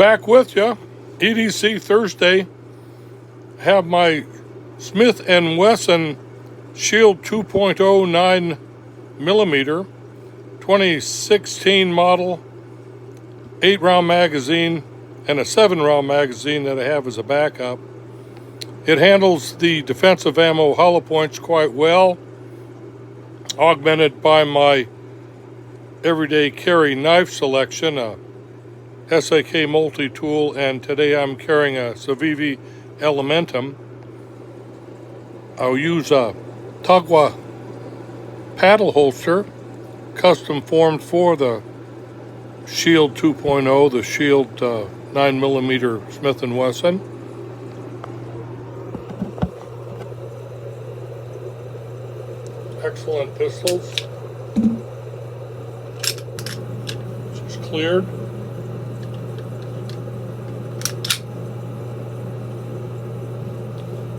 Back with you, EDC Thursday. Have my Smith & Wesson Shield 2.0 9mm 2016 model 8-round magazine and a 7-round magazine that I have as a backup. It handles the defensive ammo hollow points quite well, augmented by my everyday carry knife selection, a SAK multi-tool, and today I'm carrying a Civivi Elementum. I'll use a Tagua paddle holster, custom formed for the Shield 2.0, the Shield 9mm Smith & Wesson. Excellent pistols. Just cleared.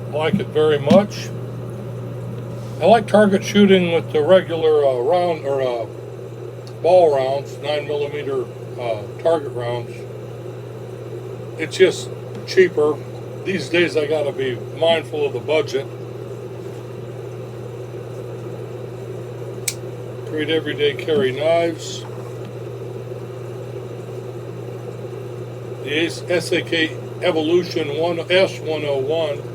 I like it very much. I like target shooting with the regular round or ball rounds, 9mm target rounds. It's just cheaper. These days I gotta be mindful of the budget. Great everyday carry knives. The SAK Evolution S101.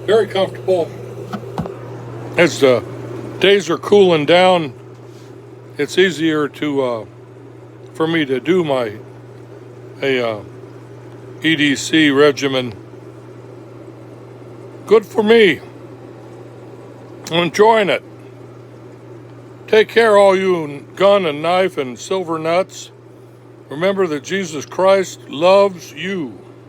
Very comfortable. As the days are cooling down, it's easier to for me to do my EDC regimen. Good for me. I'm enjoying it. Take care, all you gun and knife and silver nuts. Remember that Jesus Christ loves you.